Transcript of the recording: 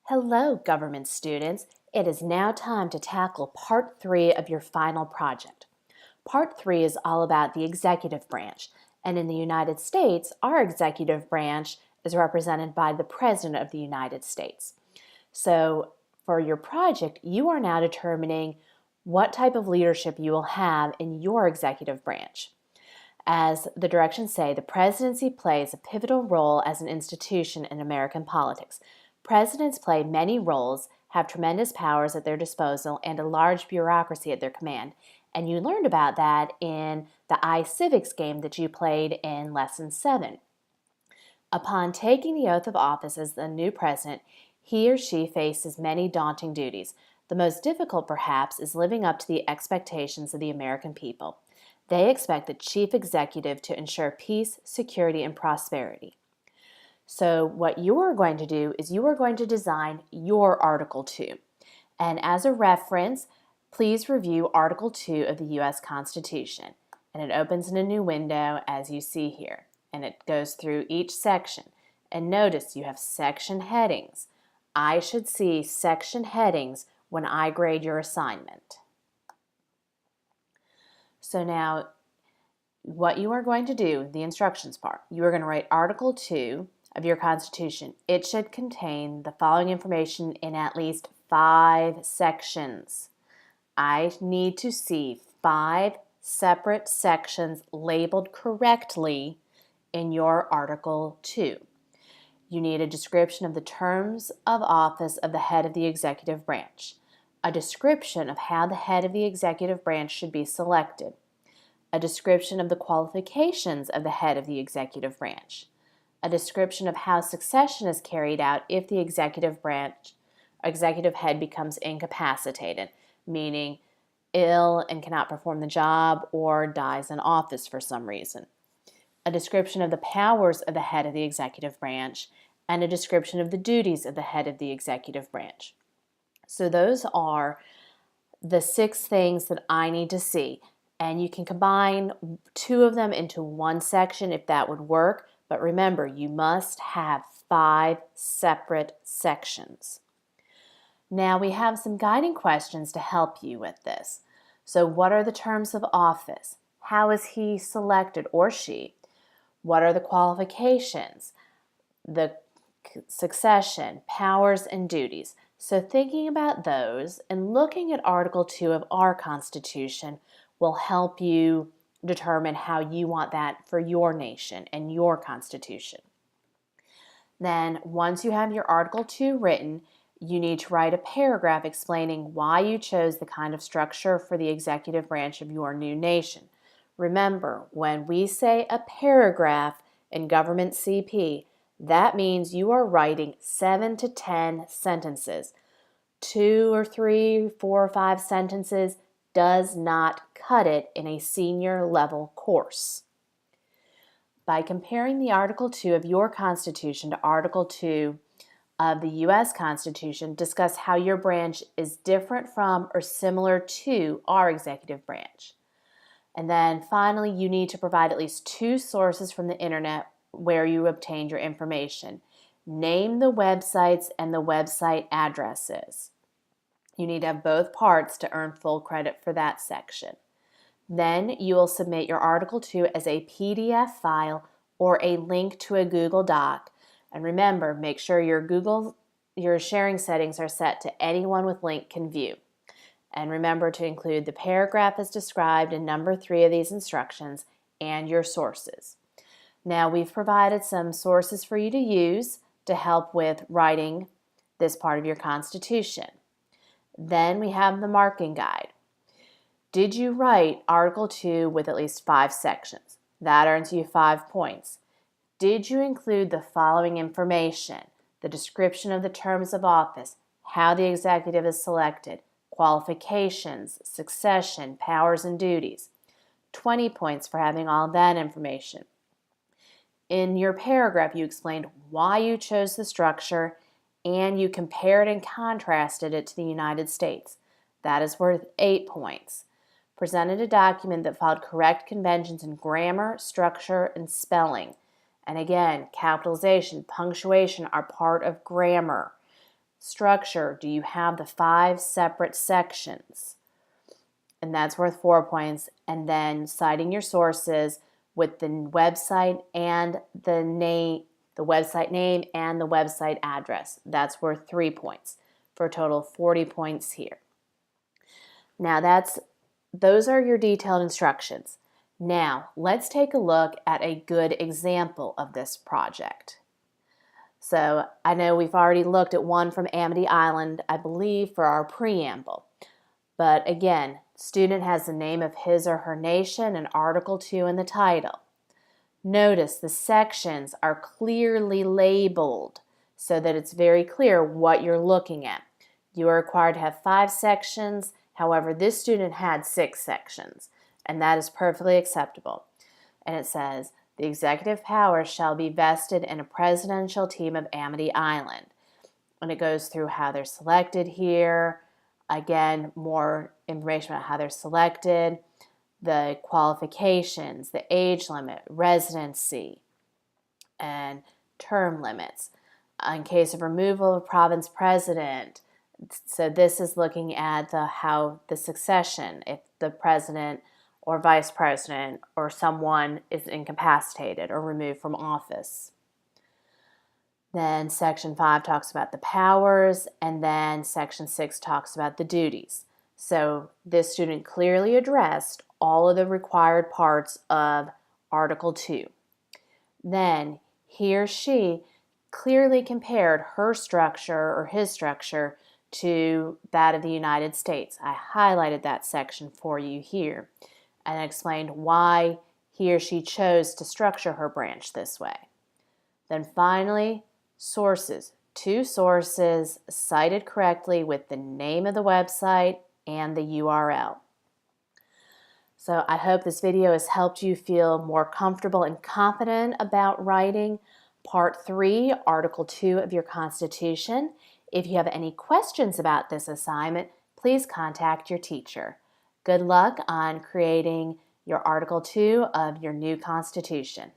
Hello, government students. It is now time to tackle Part 3 of your final project. Part 3 is all about the executive branch, and in the United States, our executive branch is represented by the President of the United States. So, for your project, you are now determining what type of leadership you will have in your executive branch. As the directions say, the presidency plays a pivotal role as an institution in American politics. Presidents play many roles, have tremendous powers at their disposal, and a large bureaucracy at their command. And you learned about that in the iCivics game that you played in Lesson 7. Upon taking the oath of office as the new president, he or she faces many daunting duties. The most difficult, perhaps, is living up to the expectations of the American people. They expect the chief executive to ensure peace, security, and prosperity. So what you are going to do is you are going to design your Article 2. And as a reference, please review Article 2 of the U.S. Constitution. And it opens in a new window as you see here. And it goes through each section. And notice you have section headings. I should see section headings when I grade your assignment. So now, what you are going to do, the instructions part, you are going to write Article 2 of your Constitution. It should contain the following information in at least 5 sections. I need to see 5 separate sections labeled correctly in your Article 2. You need a description of the terms of office of the head of the executive branch, a description of how the head of the executive branch should be selected, a description of the qualifications of the head of the executive branch, a description of how succession is carried out if the executive head becomes incapacitated, meaning ill and cannot perform the job or dies in office for some reason, a description of the powers of the head of the executive branch, and a description of the duties of the head of the executive branch. So those are the 6 things that I need to see. And you can combine 2 of them into one section if that would work. But remember, you must have 5 separate sections. Now we have some guiding questions to help you with this. So what are the terms of office? How is he selected or she? What are the qualifications? The succession, powers, and duties. So thinking about those and looking at Article 2 of our Constitution will help you determine how you want that for your nation and your Constitution. Then once you have your Article 2 written, you need to write a paragraph explaining why you chose the kind of structure for the executive branch of your new nation. Remember, when we say a paragraph in Government CP, that means you are writing 7 to 10 sentences. 2 or 3, 4 or 5 sentences does not cut it in a senior level course. By comparing the Article 2 of your Constitution to Article 2 of the U.S. Constitution, discuss how your branch is different from or similar to our executive branch. And then finally, you need to provide at least 2 sources from the internet where you obtained your information. Name the websites and the website addresses. You need to have both parts to earn full credit for that section. Then you will submit your Article 2 as a PDF file or a link to a Google Doc. And remember, make sure your sharing settings are set to anyone with link can view. And remember to include the paragraph as described in number 3 of these instructions and your sources. Now we've provided some sources for you to use to help with writing this part of your Constitution. Then we have the marking guide. Did you write Article 2 with at least 5 sections? That earns you 5 points. Did you include the following information? The description of the terms of office, how the executive is selected, qualifications, succession, powers, and duties. 20 points for having all that information. In your paragraph, you explained why you chose the structure and you compared and contrasted it to the United States. That is worth 8 points. Presented a document that followed correct conventions in grammar, structure, and spelling. And again, capitalization, punctuation are part of grammar. Structure, do you have the 5 separate sections? And that's worth 4 points. And then citing your sources with the website and the website name and the website address. That's worth 3 points for a total of 40 points here. Now those are your detailed instructions. Now let's take a look at a good example of this project. So I know we've already looked at one from Amity Island, I believe, for our preamble. But again, student has the name of his or her nation and Article 2 in the title. Notice the sections are clearly labeled so that it's very clear what you're looking at. You are required to have 5 sections. However, this student had 6 sections, and that is perfectly acceptable. And it says, the executive powers shall be vested in a presidential team of Amity Island. And it goes through how they're selected here. Again, more information about how they're selected, the qualifications, the age limit, residency, and term limits. In case of removal of province president, so this is looking at how the succession, if the president or vice president or someone is incapacitated or removed from office. Then Section 5 talks about the powers, and then Section 6 talks about the duties. So this student clearly addressed all of the required parts of Article 2. Then he or she clearly compared her structure or his structure to that of the United States. I highlighted that section for you here and explained why he or she chose to structure her branch this way. Then finally, sources. 2 sources cited correctly with the name of the website and the URL. So I hope this video has helped you feel more comfortable and confident about writing Part 3, Article 2 of your Constitution. If you have any questions about this assignment, please contact your teacher. Good luck on creating your Article 2 of your new Constitution.